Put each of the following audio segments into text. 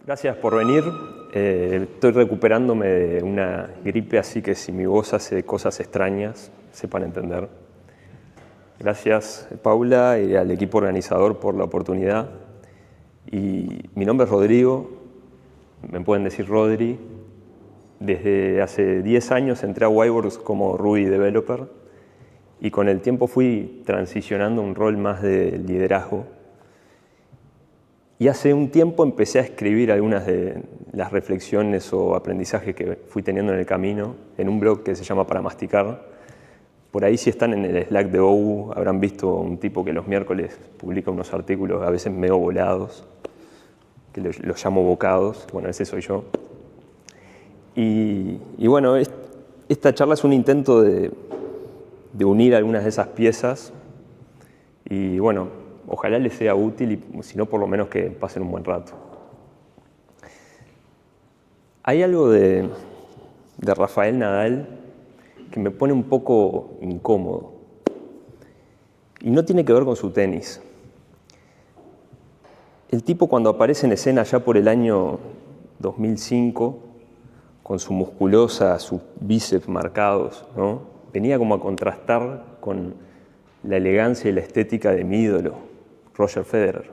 Gracias por venir. Estoy recuperándome de una gripe, así que si mi voz hace cosas extrañas, sepan entender. Gracias, Paula, y al equipo organizador por la oportunidad. Y mi nombre es Rodrigo, me pueden decir Rodri. Desde hace 10 años entré a Wyborgs como Ruby Developer y con el tiempo fui transicionando a un rol más de liderazgo. Y hace un tiempo empecé a escribir algunas de las reflexiones o aprendizajes que fui teniendo en el camino en un blog que se llama Para Masticar. Por ahí, si están en el Slack de OU, habrán visto un tipo que los miércoles publica unos artículos a veces medio volados, que los llamo bocados. Bueno, ese soy yo. Y bueno, esta charla es un intento de unir algunas de esas piezas y bueno, ojalá les sea útil y si no, por lo menos que pasen un buen rato. Hay algo de Rafael Nadal que me pone un poco incómodo y no tiene que ver con su tenis. El tipo, cuando aparece en escena ya por el año 2005, con su musculosa, sus bíceps marcados, ¿no? Venía como a contrastar con la elegancia y la estética de mi ídolo, Roger Federer.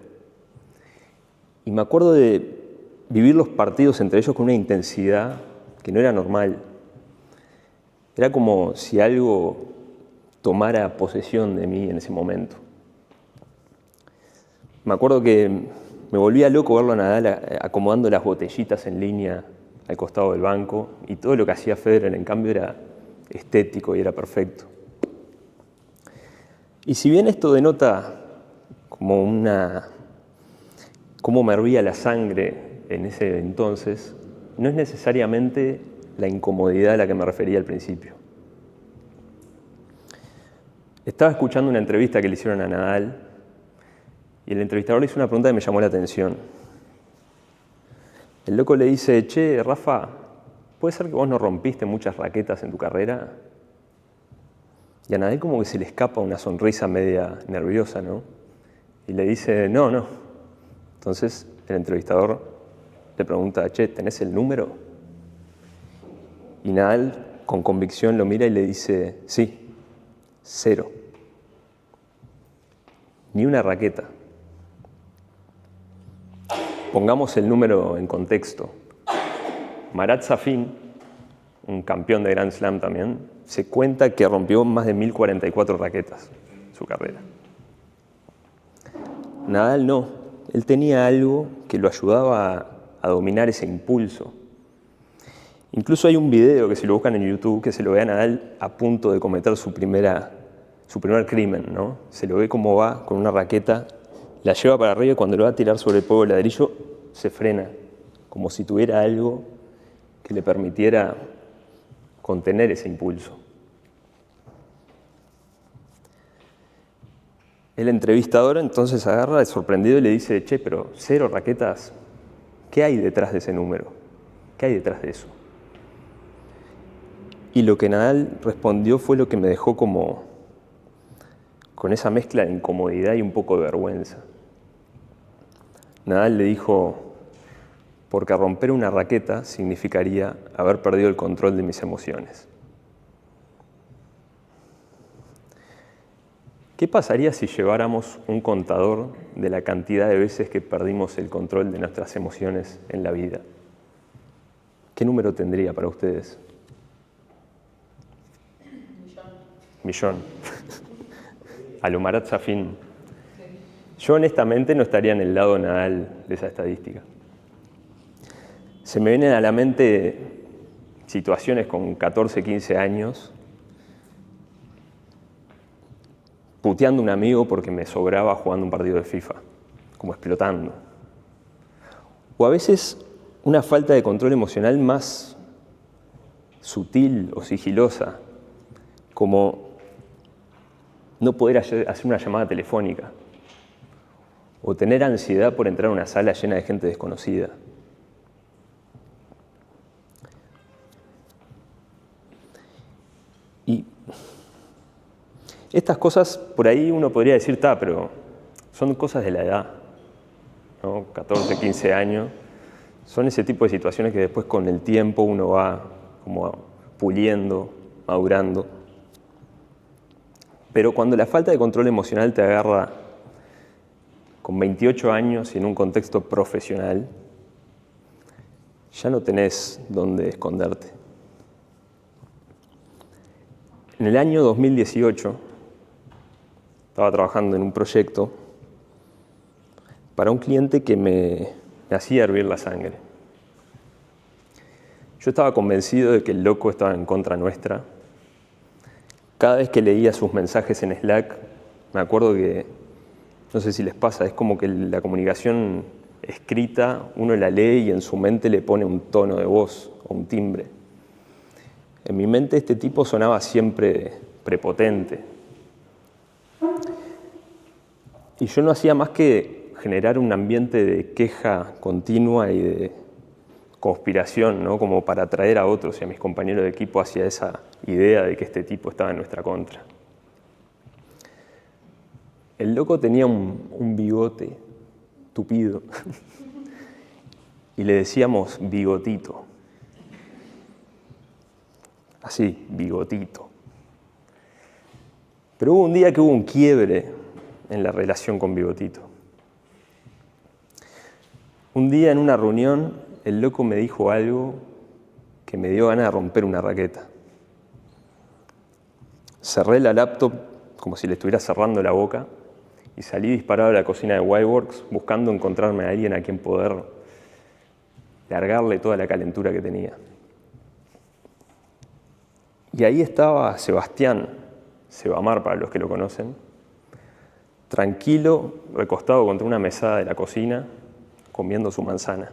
Y me acuerdo de vivir los partidos entre ellos con una intensidad que no era normal. Era como si algo tomara posesión de mí en ese momento. Me acuerdo que me volvía loco verlo a Nadal acomodando las botellitas en línea al costado del banco, y todo lo que hacía Federer, en cambio, era estético y era perfecto. Y si bien esto denota como cómo me hervía la sangre en ese entonces, no es necesariamente la incomodidad a la que me refería al principio. Estaba escuchando una entrevista que le hicieron a Nadal y el entrevistador le hizo una pregunta que me llamó la atención. El loco le dice: che, Rafa, ¿puede ser que vos no rompiste muchas raquetas en tu carrera? Y a Nadal como que se le escapa una sonrisa media nerviosa, ¿no? Y le dice: no. Entonces el entrevistador le pregunta: che, ¿tenés el número? Y Nadal con convicción lo mira y le dice: sí, 0. Ni una raqueta. Pongamos el número en contexto. Marat Safin, un campeón de Grand Slam también, se cuenta que rompió más de 1044 raquetas en su carrera. Nadal no. Él tenía algo que lo ayudaba a dominar ese impulso. Incluso hay un video que, si lo buscan en YouTube, que se lo ve a Nadal a punto de cometer su primer crimen, ¿no? Se lo ve cómo va con una raqueta, la lleva para arriba y cuando lo va a tirar sobre el polvo de ladrillo se frena, como si tuviera algo que le permitiera contener ese impulso. El entrevistador entonces agarra sorprendido y le dice: che, pero 0 raquetas, ¿qué hay detrás de ese número? ¿Qué hay detrás de eso? Y lo que Nadal respondió fue lo que me dejó como con esa mezcla de incomodidad y un poco de vergüenza. Nadal le dijo: porque romper una raqueta significaría haber perdido el control de mis emociones. ¿Qué pasaría si lleváramos un contador de la cantidad de veces que perdimos el control de nuestras emociones en la vida? ¿Qué número tendría para ustedes? Millón. A lo Marat Safin. Yo honestamente no estaría en el lado Nadal de esa estadística. Se me vienen a la mente situaciones con 14, 15 años, puteando a un amigo porque me sobraba jugando un partido de FIFA, como explotando. O a veces una falta de control emocional más sutil o sigilosa, como no poder hacer una llamada telefónica, o tener ansiedad por entrar a una sala llena de gente desconocida. Y estas cosas, por ahí uno podría decir: pero son cosas de la edad, ¿no? 14, 15 años. Son ese tipo de situaciones que después con el tiempo uno va como puliendo, madurando. Pero cuando la falta de control emocional te agarra con 28 años y en un contexto profesional, ya no tenés dónde esconderte. En el año 2018 estaba trabajando en un proyecto para un cliente que me hacía hervir la sangre. Yo estaba convencido de que el loco estaba en contra nuestra. Cada vez que leía sus mensajes en Slack, me acuerdo que, no sé si les pasa, es como que la comunicación escrita, uno la lee y en su mente le pone un tono de voz o un timbre. En mi mente este tipo sonaba siempre prepotente. Y yo no hacía más que generar un ambiente de queja continua y de conspiración, ¿no? Como para atraer a otros y a mis compañeros de equipo hacia esa idea de que este tipo estaba en nuestra contra. El loco tenía un bigote tupido y le decíamos bigotito. Así, bigotito. Pero hubo un día que hubo un quiebre en la relación con Bigotito. Un día en una reunión, el loco me dijo algo que me dio ganas de romper una raqueta. Cerré la laptop como si le estuviera cerrando la boca y salí disparado a la cocina de Wireworks buscando encontrarme a alguien a quien poder largarle toda la calentura que tenía. Y ahí estaba Sebastián, Sebamar para los que lo conocen, tranquilo, recostado contra una mesada de la cocina, comiendo su manzana.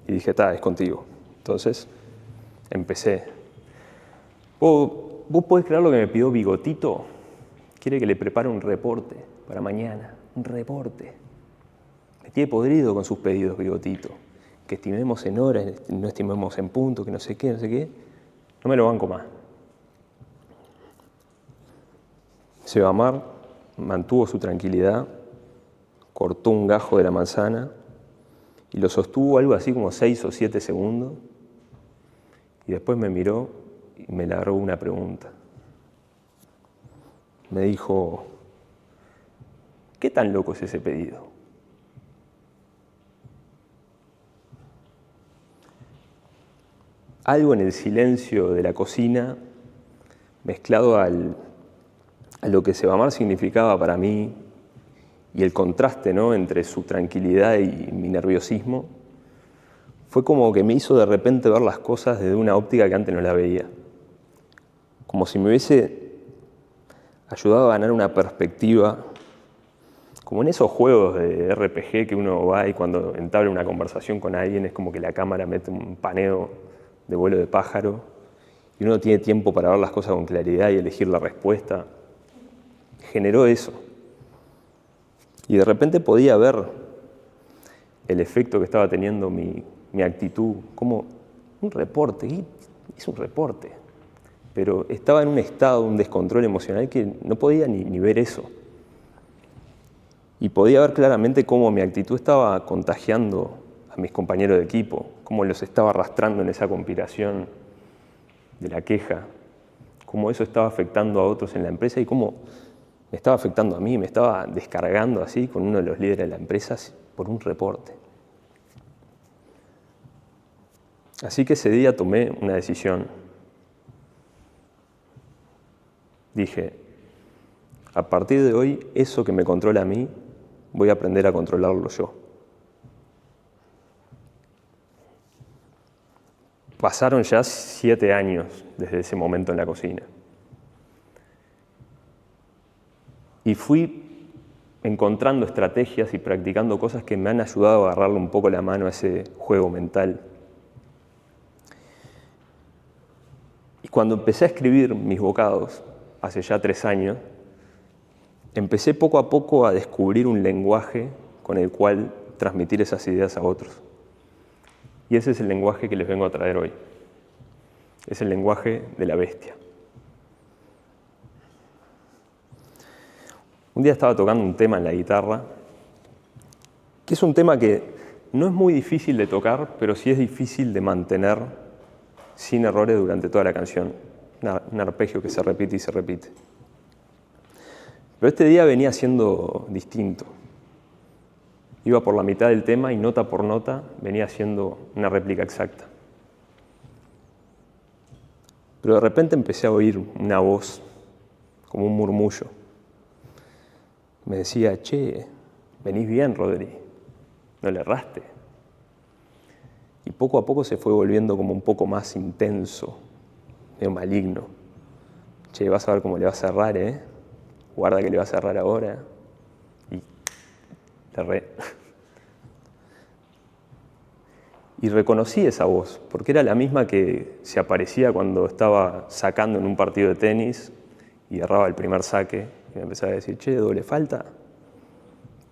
Y dije, es contigo. Entonces, empecé. ¿Vos podés creer lo que me pidió Bigotito? Quiere que le prepare un reporte para mañana. Un reporte. Me tiene podrido con sus pedidos, Bigotito. Que estimemos en horas, no estimemos en puntos, que no sé qué, no sé qué. No me lo banco más. Sebamar mantuvo su tranquilidad, cortó un gajo de la manzana y lo sostuvo algo así como 6 o 7 segundos y después me miró y me largó una pregunta. Me dijo, ¿qué tan loco es ese pedido? Algo en el silencio de la cocina, mezclado a lo que Sebamar significaba para mí y el contraste, ¿no?, entre su tranquilidad y mi nerviosismo, fue como que me hizo de repente ver las cosas desde una óptica que antes no la veía. Como si me hubiese ayudado a ganar una perspectiva, como en esos juegos de RPG que uno va y cuando entabla una conversación con alguien es como que la cámara mete un paneo de vuelo de pájaro y uno tiene tiempo para ver las cosas con claridad y elegir la respuesta. Generó eso. Y de repente podía ver el efecto que estaba teniendo mi actitud, como un reporte, y es un reporte, pero estaba en un estado, un descontrol emocional que no podía ni ver eso. Y podía ver claramente cómo mi actitud estaba contagiando a mis compañeros de equipo, cómo los estaba arrastrando en esa conspiración de la queja, cómo eso estaba afectando a otros en la empresa y cómo me estaba afectando a mí, me estaba descargando así con uno de los líderes de la empresa por un reporte. Así que ese día tomé una decisión. Dije, a partir de hoy, eso que me controla a mí, voy a aprender a controlarlo yo. Pasaron ya 7 años desde ese momento en la cocina. Y fui encontrando estrategias y practicando cosas que me han ayudado a agarrarle un poco la mano a ese juego mental. Y cuando empecé a escribir mis bocados, hace ya 3 años, empecé poco a poco a descubrir un lenguaje con el cual transmitir esas ideas a otros. Y ese es el lenguaje que les vengo a traer hoy. Es el lenguaje de la bestia. Un día estaba tocando un tema en la guitarra, que es un tema que no es muy difícil de tocar, pero sí es difícil de mantener sin errores durante toda la canción. Un arpegio que se repite y se repite. Pero este día venía siendo distinto. Iba por la mitad del tema y nota por nota venía siendo una réplica exacta. Pero de repente empecé a oír una voz, como un murmullo. Me decía, che, venís bien, Rodri, no le erraste. Y poco a poco se fue volviendo como un poco más intenso, medio maligno. Che, vas a ver cómo le vas a errar, ¿eh? Guarda que le vas a errar ahora. Y le erré. Y reconocí esa voz, porque era la misma que se aparecía cuando estaba sacando en un partido de tenis y erraba el primer saque. Y me empezaba a decir, che, doble falta.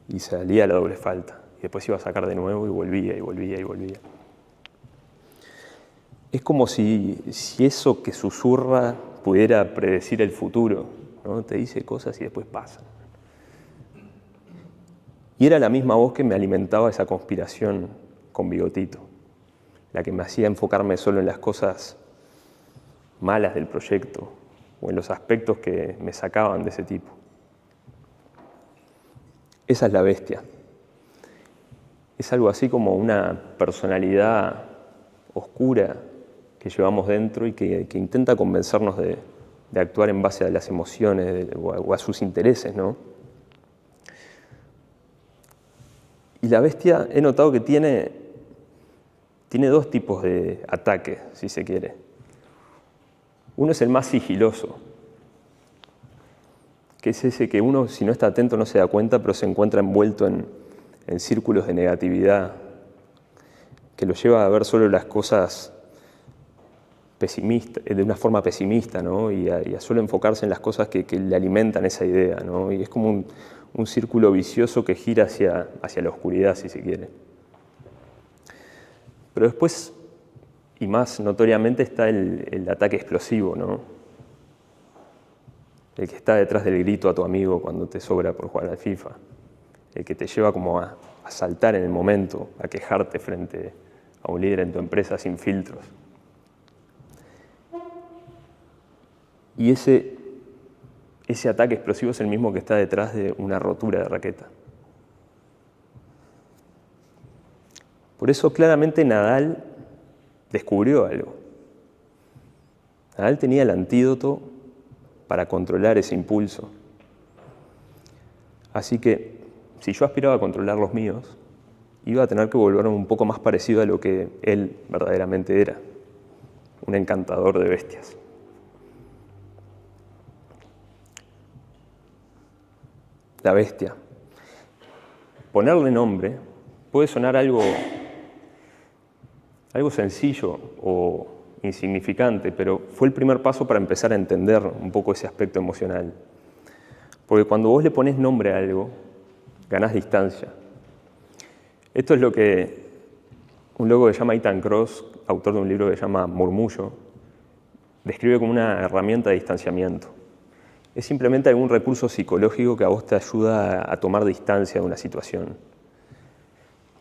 Y salía la doble falta. Y después iba a sacar de nuevo y volvía, y volvía, y volvía. Es como si eso que susurra pudiera predecir el futuro, ¿no? Te dice cosas y después pasan. Y era la misma voz que me alimentaba esa conspiración con Bigotito, la que me hacía enfocarme solo en las cosas malas del proyecto o en los aspectos que me sacaban de ese tipo. Esa es la bestia. Es algo así como una personalidad oscura que llevamos dentro y que intenta convencernos de actuar en base a las emociones o a sus intereses, ¿no? Y la bestia he notado que tiene dos tipos de ataque, si se quiere. Uno es el más sigiloso, que es ese que uno, si no está atento, no se da cuenta, pero se encuentra envuelto en círculos de negatividad, que lo lleva a ver solo las cosas de una forma pesimista, ¿no? y a solo enfocarse en las cosas que le alimentan esa idea, ¿no? Y es como un círculo vicioso que gira hacia la oscuridad, si se quiere. Pero después, y más notoriamente, está el ataque explosivo, ¿no? El que está detrás del grito a tu amigo cuando te sobra por jugar al FIFA. El que te lleva como a saltar en el momento, a quejarte frente a un líder en tu empresa sin filtros. Y ese ataque explosivo es el mismo que está detrás de una rotura de raqueta. Por eso claramente Nadal descubrió algo. Nadal tenía el antídoto para controlar ese impulso. Así que, si yo aspiraba a controlar los míos, iba a tener que volverme un poco más parecido a lo que él verdaderamente era, un encantador de bestias. La bestia. Ponerle nombre puede sonar algo sencillo o insignificante, pero fue el primer paso para empezar a entender un poco ese aspecto emocional. Porque cuando vos le pones nombre a algo, ganás distancia. Esto es lo que un loco que se llama Ethan Kross, autor de un libro que se llama Murmullo, describe como una herramienta de distanciamiento. Es simplemente algún recurso psicológico que a vos te ayuda a tomar distancia de una situación.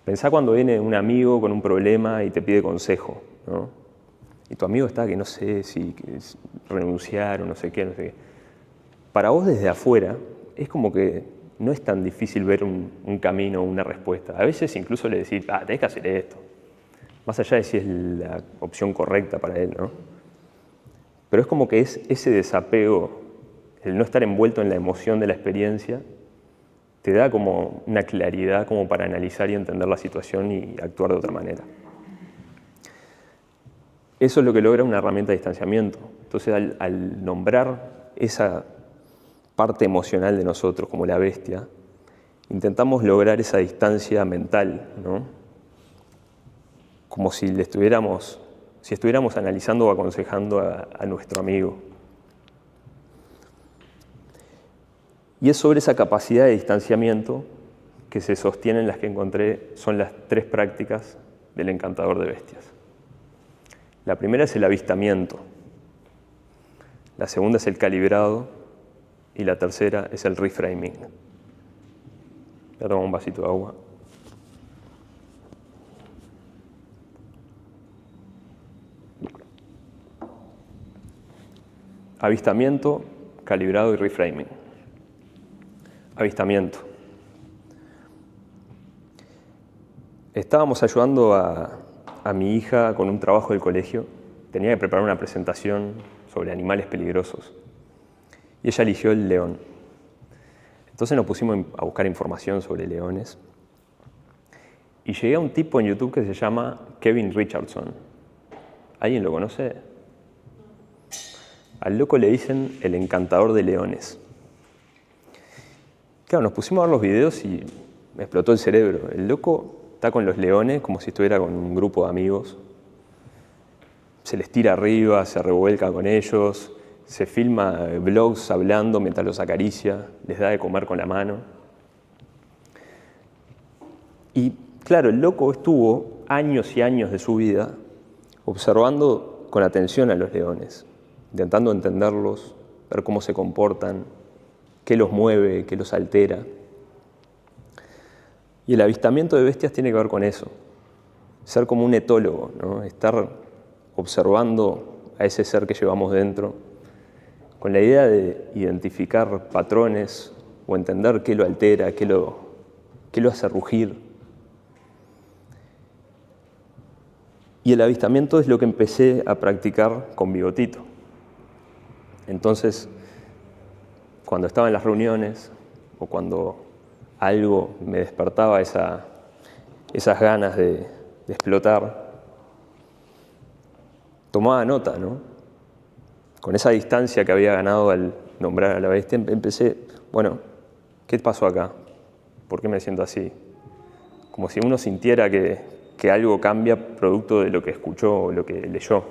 Pensá cuando viene un amigo con un problema y te pide consejo, ¿no? Y tu amigo está que no sé si renunciar o no sé qué. Para vos desde afuera es como que no es tan difícil ver un camino, una respuesta. A veces incluso le decís, tenés que hacer esto. Más allá de si es la opción correcta para él, ¿no? Pero es como que es ese desapego, el no estar envuelto en la emoción de la experiencia, te da como una claridad como para analizar y entender la situación y actuar de otra manera. Eso es lo que logra una herramienta de distanciamiento. Entonces, al nombrar esa parte emocional de nosotros como la bestia, intentamos lograr esa distancia mental, ¿no? Como si estuviéramos analizando o aconsejando a nuestro amigo. Y es sobre esa capacidad de distanciamiento que se sostienen las que encontré, son las 3 prácticas del encantador de bestias. La primera es el avistamiento, la segunda es el calibrado y la tercera es el reframing. Voy a tomar un vasito de agua. avistamiento, calibrado y reframing. Avistamiento. Estábamos ayudando a mi hija con un trabajo del colegio. Tenía que preparar una presentación sobre animales peligrosos. Y ella eligió el león. Entonces nos pusimos a buscar información sobre leones. Y llegué a un tipo en YouTube que se llama Kevin Richardson. ¿Alguien lo conoce? Al loco le dicen el encantador de leones. Claro, nos pusimos a ver los videos y me explotó el cerebro. El loco está con los leones como si estuviera con un grupo de amigos. Se les tira arriba, se revuelca con ellos, se filma vlogs hablando mientras los acaricia, les da de comer con la mano. Y claro, el loco estuvo años y años de su vida observando con atención a los leones, intentando entenderlos, ver cómo se comportan, qué los mueve, qué los altera. Y el avistamiento de bestias tiene que ver con eso, ser como un etólogo, ¿no? Estar observando a ese ser que llevamos dentro, con la idea de identificar patrones o entender qué lo altera, qué lo hace rugir. Y el avistamiento es lo que empecé a practicar con Bigotito. Entonces, cuando estaba en las reuniones o cuando algo me despertaba esas ganas de explotar, tomaba nota, ¿no? Con esa distancia que había ganado al nombrar a la bestia, empecé, bueno, ¿qué pasó acá? ¿Por qué me siento así? Como si uno sintiera que algo cambia producto de lo que escuchó o lo que leyó.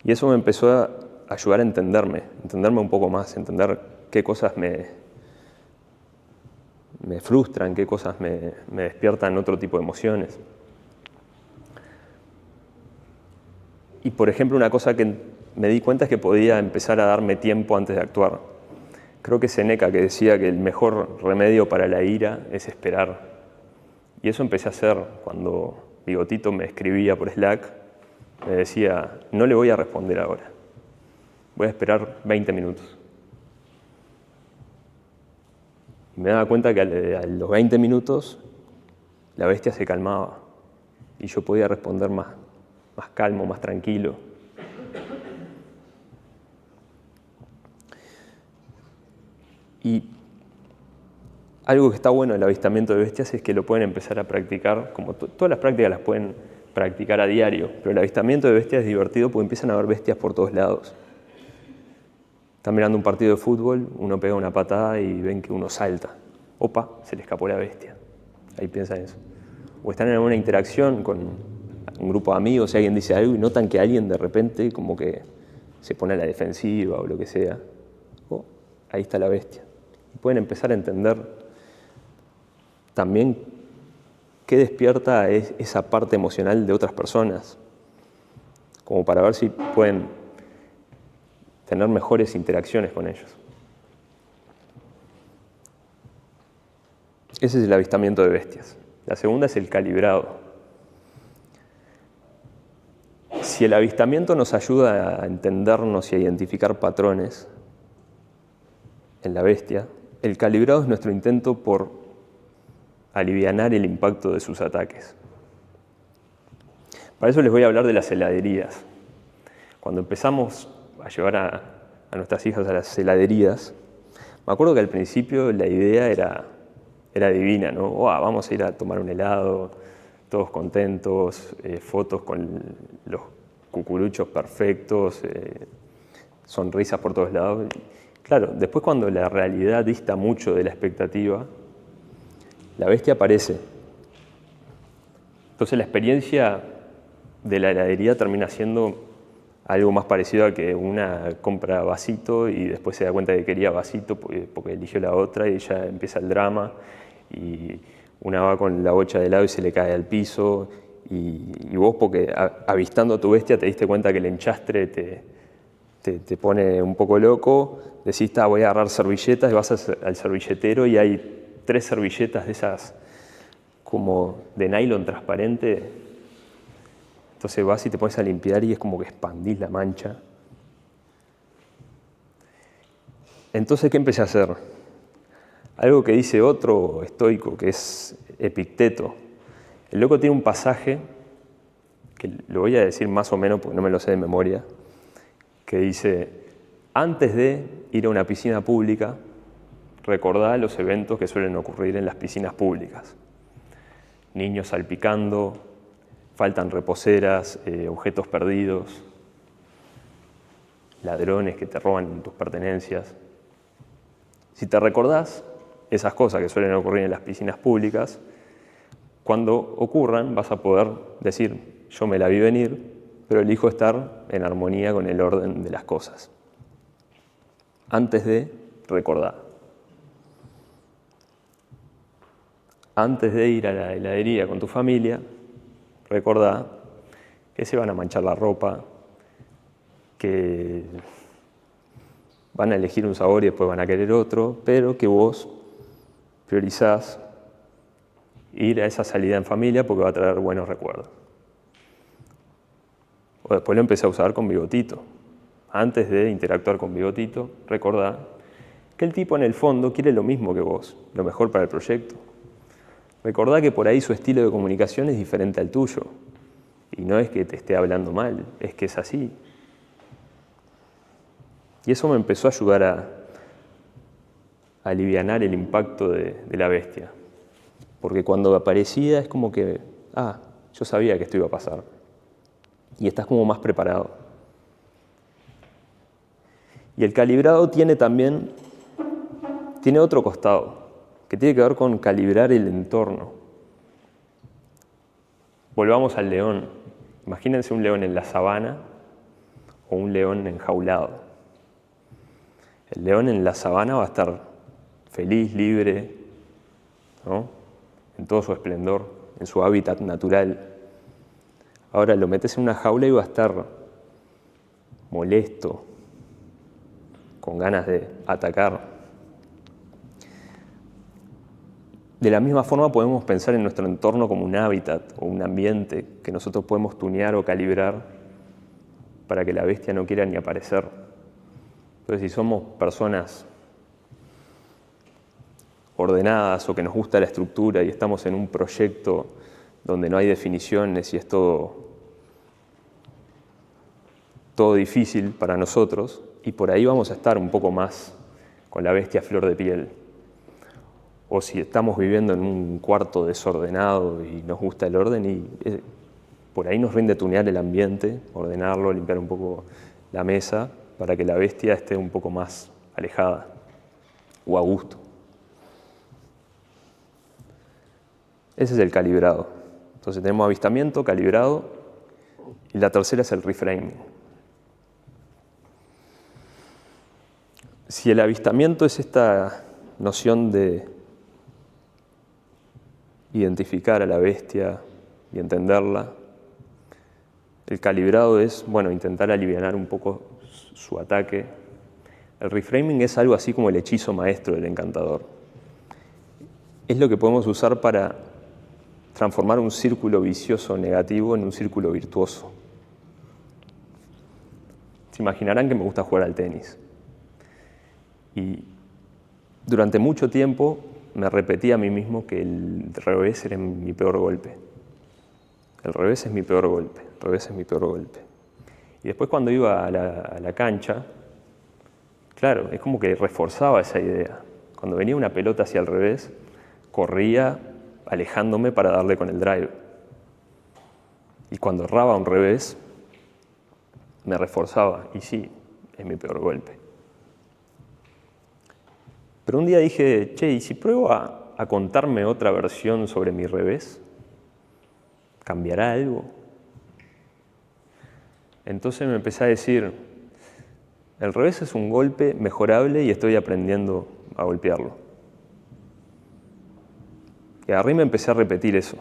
Y eso me empezó a ayudar a entenderme un poco más, entender qué cosas me frustran, qué cosas me despiertan otro tipo de emociones. Y por ejemplo, una cosa que me di cuenta es que podía empezar a darme tiempo antes de actuar. Creo que Seneca que decía que el mejor remedio para la ira es esperar. Y eso empecé a hacer cuando Bigotito me escribía por Slack. Me decía, no le voy a responder ahora. Voy a esperar 20 minutos. Y me daba cuenta que a los 20 minutos la bestia se calmaba y yo podía responder más calmo, más tranquilo. Y algo que está bueno del avistamiento de bestias es que lo pueden empezar a practicar, como todas las prácticas las pueden practicar a diario, pero el avistamiento de bestias es divertido porque empiezan a haber bestias por todos lados. Están mirando un partido de fútbol, uno pega una patada y ven que uno salta. Opa, se le escapó la bestia. Ahí piensan eso. O están en alguna interacción con un grupo de amigos y alguien dice algo y notan que alguien de repente como que se pone a la defensiva o lo que sea. Oh, ahí está la bestia. Y pueden empezar a entender también qué despierta esa parte emocional de otras personas, como para ver si pueden tener mejores interacciones con ellos. Ese es el avistamiento de bestias. La segunda es el calibrado. Si el avistamiento nos ayuda a entendernos y a identificar patrones en la bestia, el calibrado es nuestro intento por alivianar el impacto de sus ataques. Para eso les voy a hablar de las heladerías. Cuando empezamos a llevar a nuestras hijas a las heladerías, me acuerdo que al principio la idea era divina, ¿no? Vamos a ir a tomar un helado, todos contentos, fotos con los cucuruchos perfectos, sonrisas por todos lados. Claro, después cuando la realidad dista mucho de la expectativa, la bestia aparece. Entonces la experiencia de la heladería termina siendo algo más parecido a que una compra vasito y después se da cuenta de que quería vasito porque eligió la otra y ya empieza el drama y una va con la bocha de helado y se le cae al piso y vos porque avistando a tu bestia te diste cuenta que el enchastre te pone un poco loco, decís, voy a agarrar servilletas y vas al servilletero y hay 3 servilletas de esas como de nylon transparente. Entonces vas y te pones a limpiar y es como que expandís la mancha Entonces, ¿qué empecé a hacer? Algo que dice otro estoico, que es Epicteto. El loco tiene un pasaje, que lo voy a decir más o menos porque no me lo sé de memoria, que dice: antes de ir a una piscina pública, recordá los eventos que suelen ocurrir en las piscinas públicas. Niños salpicando, faltan reposeras, objetos perdidos, ladrones que te roban tus pertenencias. Si te recordás esas cosas que suelen ocurrir en las piscinas públicas, cuando ocurran vas a poder decir: yo me la vi venir, pero elijo estar en armonía con el orden de las cosas. Antes de recordar. Antes de ir a la heladería con tu familia, recordá que se van a manchar la ropa, que van a elegir un sabor y después van a querer otro, pero que vos priorizás ir a esa salida en familia porque va a traer buenos recuerdos. O después lo empecé a usar con Bigotito. Antes de interactuar con Bigotito, recordá que el tipo en el fondo quiere lo mismo que vos, lo mejor para el proyecto. Recordá que por ahí su estilo de comunicación es diferente al tuyo. Y no es que te esté hablando mal, es que es así. Y eso me empezó a ayudar a alivianar el impacto de la bestia. Porque cuando aparecía es como que, yo sabía que esto iba a pasar. Y estás como más preparado. Y el calibrado tiene otro costado, que tiene que ver con calibrar el entorno. Volvamos al león. Imagínense un león en la sabana o un león enjaulado. El león en la sabana va a estar feliz, libre, ¿no? En todo su esplendor, en su hábitat natural. Ahora lo metes en una jaula y va a estar molesto, con ganas de atacar. De la misma forma podemos pensar en nuestro entorno como un hábitat o un ambiente que nosotros podemos tunear o calibrar para que la bestia no quiera ni aparecer. Entonces, si somos personas ordenadas o que nos gusta la estructura y estamos en un proyecto donde no hay definiciones y es todo difícil para nosotros, y por ahí vamos a estar un poco más con la bestia a flor de piel. O si estamos viviendo en un cuarto desordenado y nos gusta el orden, y por ahí nos rinde tunear el ambiente, ordenarlo, limpiar un poco la mesa, para que la bestia esté un poco más alejada o a gusto. Ese es el calibrado. Entonces tenemos avistamiento, calibrado, y la tercera es el reframing. Si el avistamiento es esta noción de identificar a la bestia y entenderla, el calibrado es, intentar alivianar un poco su ataque. El reframing es algo así como el hechizo maestro del encantador. Es lo que podemos usar para transformar un círculo vicioso negativo en un círculo virtuoso. Se imaginarán que me gusta jugar al tenis. Y durante mucho tiempo me repetí a mí mismo que el revés era mi peor golpe. El revés es mi peor golpe, el revés es mi peor golpe. Y después cuando iba a la cancha, claro, es como que reforzaba esa idea. Cuando venía una pelota hacia el revés, corría alejándome para darle con el drive. Y cuando erraba un revés, me reforzaba. Y sí, es mi peor golpe. Pero un día dije, ¿y si pruebo a contarme otra versión sobre mi revés? ¿Cambiará algo? Entonces me empecé a decir, el revés es un golpe mejorable y estoy aprendiendo a golpearlo. Y agarré y me empecé a repetir eso.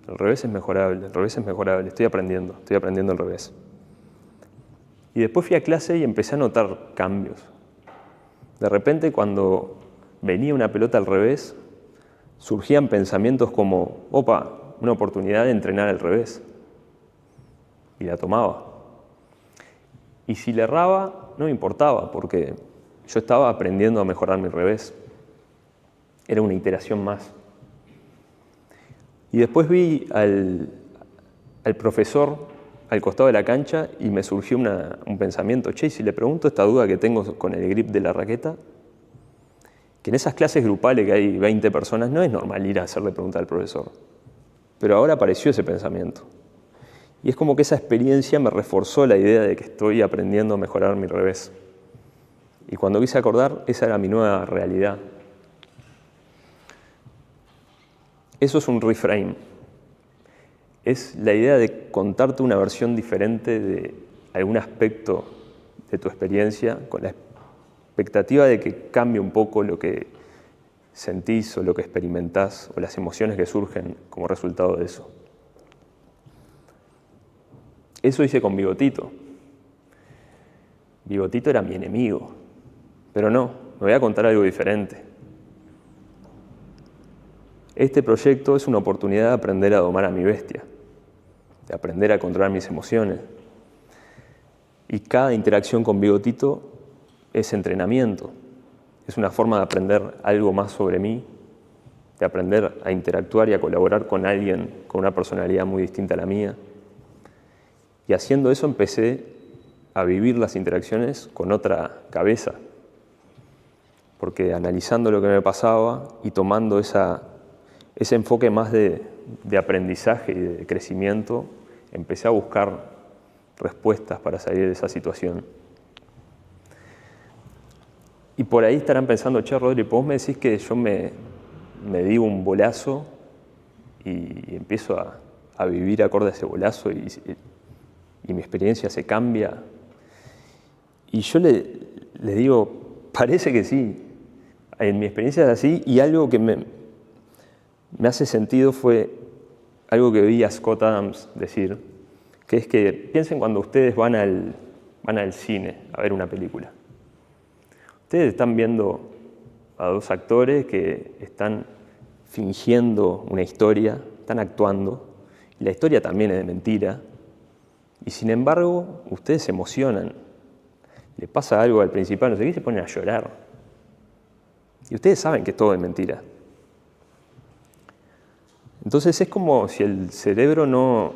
El revés es mejorable, el revés es mejorable, estoy aprendiendo el revés. Y después fui a clase y empecé a notar cambios. De repente, cuando venía una pelota al revés, surgían pensamientos como, una oportunidad de entrenar al revés. Y la tomaba. Y si le erraba, no me importaba, porque yo estaba aprendiendo a mejorar mi revés. Era una iteración más. Y después vi al profesor al costado de la cancha y me surgió un pensamiento. Che, si le pregunto esta duda que tengo con el grip de la raqueta, que en esas clases grupales que hay 20 personas no es normal ir a hacerle pregunta al profesor. Pero ahora apareció ese pensamiento. Y es como que esa experiencia me reforzó la idea de que estoy aprendiendo a mejorar mi revés. Y cuando quise acordar, esa era mi nueva realidad. Eso es un reframe. Es la idea de contarte una versión diferente de algún aspecto de tu experiencia con la expectativa de que cambie un poco lo que sentís o lo que experimentás o las emociones que surgen como resultado de eso. Eso hice con Bigotito. Bigotito era mi enemigo, pero no, me voy a contar algo diferente. Este proyecto es una oportunidad de aprender a domar a mi bestia, de aprender a controlar mis emociones. Y cada interacción con Bigotito es entrenamiento, es una forma de aprender algo más sobre mí, de aprender a interactuar y a colaborar con alguien con una personalidad muy distinta a la mía. Y haciendo eso empecé a vivir las interacciones con otra cabeza, porque analizando lo que me pasaba y tomando ese enfoque más de aprendizaje y de crecimiento, empecé a buscar respuestas para salir de esa situación. Y por ahí estarán pensando, che, Rodri, vos me decís que yo me di un bolazo y empiezo a vivir acorde a ese bolazo y mi experiencia se cambia. Y yo le digo, parece que sí. En mi experiencia es así, y algo que me hace sentido fue algo que vi a Scott Adams decir, que es que piensen cuando ustedes van al cine a ver una película. Ustedes están viendo a dos actores que están fingiendo una historia, están actuando, y la historia también es de mentira, y sin embargo ustedes se emocionan. Le pasa algo al principal, no sé qué, y se ponen a llorar. Y ustedes saben que es todo de mentira. Entonces es como si el cerebro no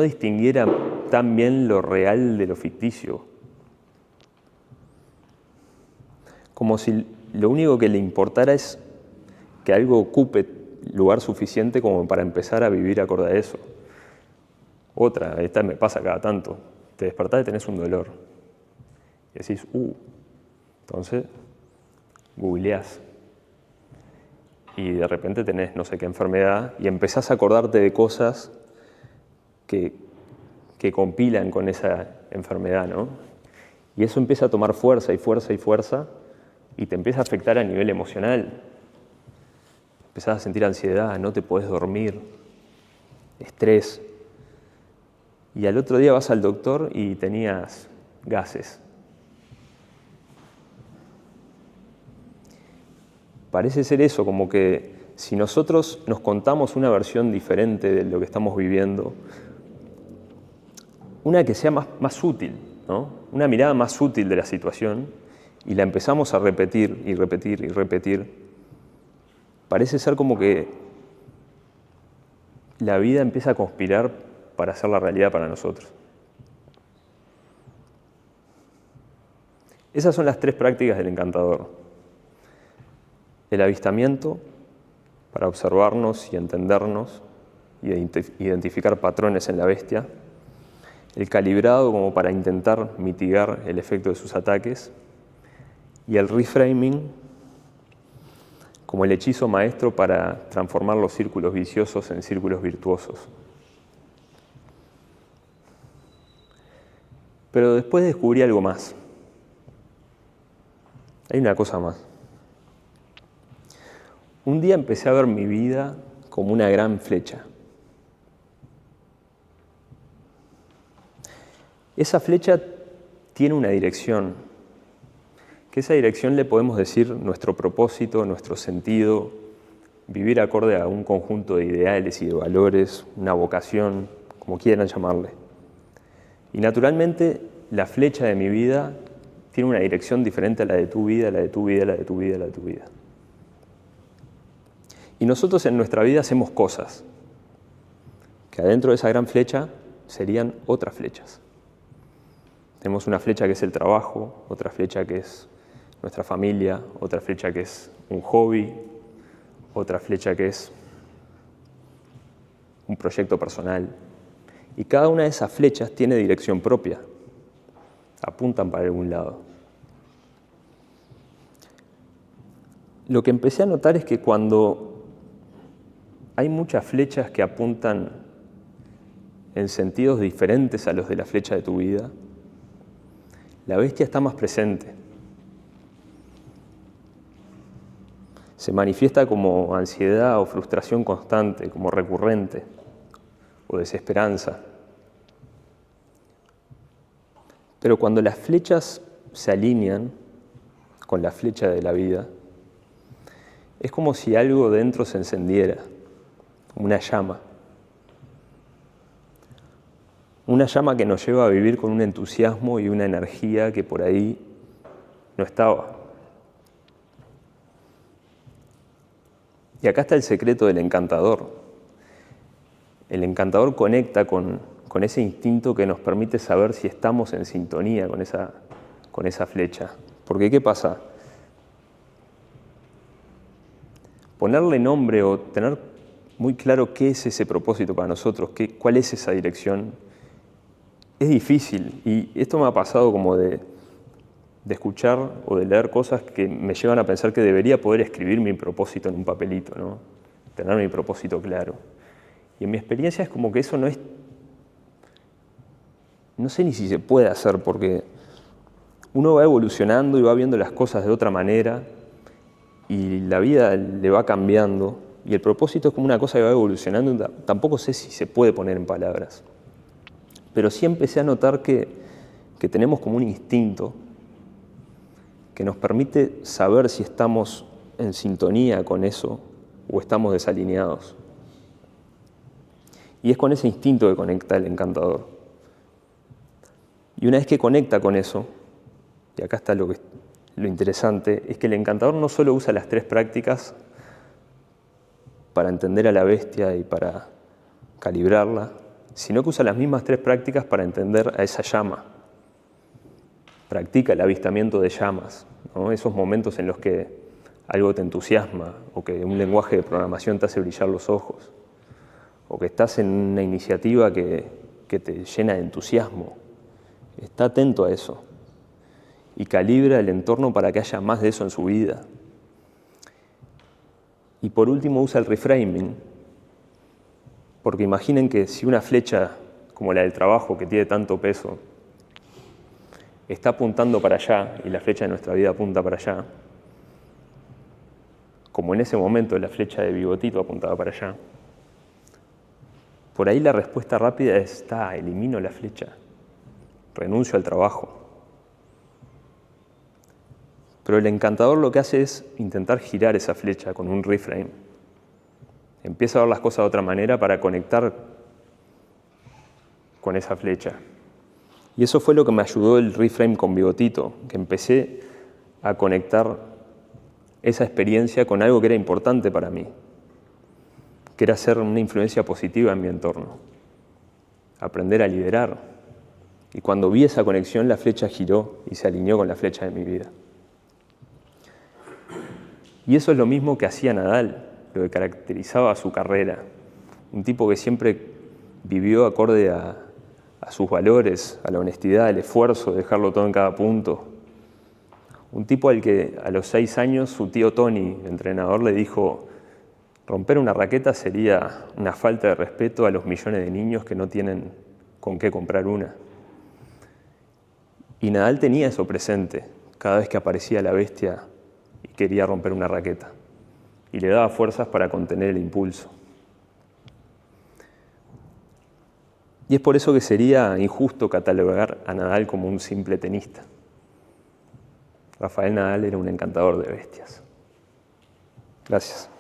distinguiera tan bien lo real de lo ficticio. Como si lo único que le importara es que algo ocupe lugar suficiente como para empezar a vivir acorde a eso. Otra, esta me pasa cada tanto. Te despertás y tenés un dolor. Y decís, entonces googleás. Y de repente tenés no sé qué enfermedad y empezás a acordarte de cosas que compilan con esa enfermedad, ¿no? Y eso empieza a tomar fuerza y fuerza y fuerza y te empieza a afectar a nivel emocional. Empezás a sentir ansiedad, no te podés dormir, estrés. Y al otro día vas al doctor y tenías gases. Parece ser eso, como que si nosotros nos contamos una versión diferente de lo que estamos viviendo, una que sea más útil, ¿no? Una mirada más útil de la situación, y la empezamos a repetir y repetir y repetir, parece ser como que la vida empieza a conspirar para hacer la realidad para nosotros. Esas son las 3 prácticas del encantador. El avistamiento, para observarnos y entendernos y identificar patrones en la bestia. El calibrado, como para intentar mitigar el efecto de sus ataques. Y el reframing, como el hechizo maestro para transformar los círculos viciosos en círculos virtuosos. Pero después descubrí algo más. Hay una cosa más. Un día empecé a ver mi vida como una gran flecha. Esa flecha tiene una dirección, que esa dirección le podemos decir nuestro propósito, nuestro sentido, vivir acorde a un conjunto de ideales y de valores, una vocación, como quieran llamarle. Y naturalmente la flecha de mi vida tiene una dirección diferente a la de tu vida, la de tu vida, la de tu vida, la de tu vida. Y nosotros en nuestra vida hacemos cosas que adentro de esa gran flecha serían otras flechas. Tenemos una flecha que es el trabajo, otra flecha que es nuestra familia, otra flecha que es un hobby, otra flecha que es un proyecto personal. Y cada una de esas flechas tiene dirección propia, apuntan para algún lado. Lo que empecé a notar es que cuando hay muchas flechas que apuntan en sentidos diferentes a los de la flecha de tu vida, la bestia está más presente. Se manifiesta como ansiedad o frustración constante, como recurrente o desesperanza. Pero cuando las flechas se alinean con la flecha de la vida, es como si algo dentro se encendiera, una llama. Una llama que nos lleva a vivir con un entusiasmo y una energía que por ahí no estaba. Y acá está el secreto del encantador. El encantador conecta con ese instinto que nos permite saber si estamos en sintonía con esa flecha. Porque ¿qué pasa? Ponerle nombre o tener muy claro qué es ese propósito para nosotros, cuál es esa dirección, es difícil. Y esto me ha pasado como de escuchar o de leer cosas que me llevan a pensar que debería poder escribir mi propósito en un papelito, ¿no? Tener mi propósito claro. Y en mi experiencia es como que eso no sé ni si se puede hacer, porque uno va evolucionando y va viendo las cosas de otra manera y la vida le va cambiando y el propósito es como una cosa que va evolucionando y tampoco sé si se puede poner en palabras. Pero sí empecé a notar que tenemos como un instinto que nos permite saber si estamos en sintonía con eso o estamos desalineados. Y es con ese instinto que conecta el encantador. Y una vez que conecta con eso, y acá está lo interesante, es que el encantador no solo usa las 3 prácticas para entender a la bestia y para calibrarla, sino que usa las mismas 3 prácticas para entender a esa llama. Practica el avistamiento de llamas, ¿no? Esos momentos en los que algo te entusiasma o que un lenguaje de programación te hace brillar los ojos o que estás en una iniciativa que te llena de entusiasmo. Está atento a eso y calibra el entorno para que haya más de eso en su vida. Y por último usa el reframing, porque imaginen que si una flecha como la del trabajo, que tiene tanto peso, está apuntando para allá y la flecha de nuestra vida apunta para allá, como en ese momento la flecha de Bigotito apuntaba para allá, por ahí la respuesta rápida es, elimino la flecha, renuncio al trabajo. Pero el encantador lo que hace es intentar girar esa flecha con un reframe. Empieza a ver las cosas de otra manera para conectar con esa flecha. Y eso fue lo que me ayudó el reframe con Bigotito, que empecé a conectar esa experiencia con algo que era importante para mí, que era ser una influencia positiva en mi entorno, aprender a liderar. Y cuando vi esa conexión, la flecha giró y se alineó con la flecha de mi vida. Y eso es lo mismo que hacía Nadal, lo que caracterizaba su carrera. Un tipo que siempre vivió acorde a sus valores, a la honestidad, al esfuerzo, dejarlo todo en cada punto. Un tipo al que a los 6 años su tío Tony, entrenador, le dijo: romper una raqueta sería una falta de respeto a los millones de niños que no tienen con qué comprar una. Y Nadal tenía eso presente cada vez que aparecía la bestia y quería romper una raqueta. Y le daba fuerzas para contener el impulso. Y es por eso que sería injusto catalogar a Nadal como un simple tenista. Rafael Nadal era un encantador de bestias. Gracias.